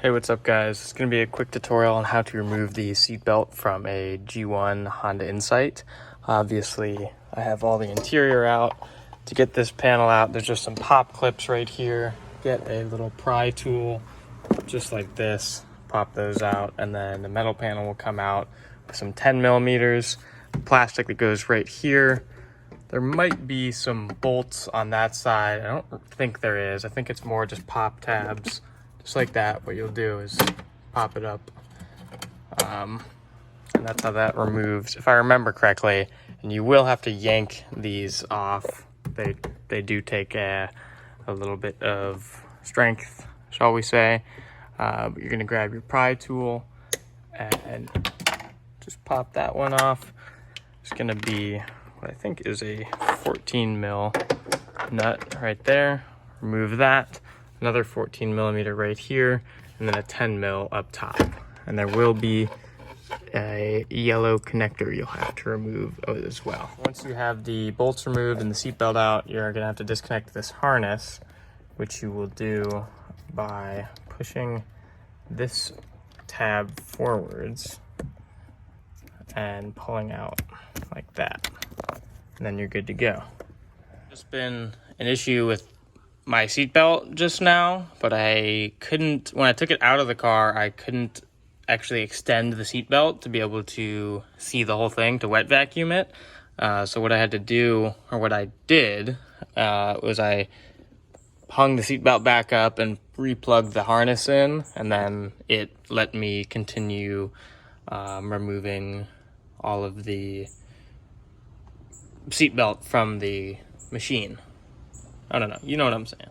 Hey, what's up guys? It's going to be a quick tutorial on how to remove the seatbelt from a G1 Honda Insight. Obviously, I have all the interior out. To get this panel out, there's just some pop clips right here. Get a little pry tool, just like this. Pop those out, and then the metal panel will come out with some 10 millimeters. Plastic that goes right here. There might be some bolts on that side. I don't think there is. I think it's more just pop tabs. Just like that, what you'll do is pop it up. And that's how that removes, if I remember correctly. And you will have to yank these off. They do take a little bit of strength, shall we say. But you're gonna grab your pry tool and just pop that one off. It's gonna be what I think is a 14 mil nut right there. Remove that. Another 14 millimeter right here, and then a 10 mil up top. And there will be a yellow connector you'll have to remove as well. Once you have the bolts removed and the seatbelt out, you're gonna have to disconnect this harness, which you will do by pushing this tab forwards and pulling out like that. And then you're good to go. There's been an issue with my seatbelt just now, but I couldn't, when I took it out of the car, I couldn't actually extend the seatbelt to be able to see the whole thing, to wet vacuum it. So what I had to do, or what I did, was I hung the seatbelt back up and replugged the harness in, and then it let me continue removing all of the seatbelt from the machine. I don't know, you know what I'm saying.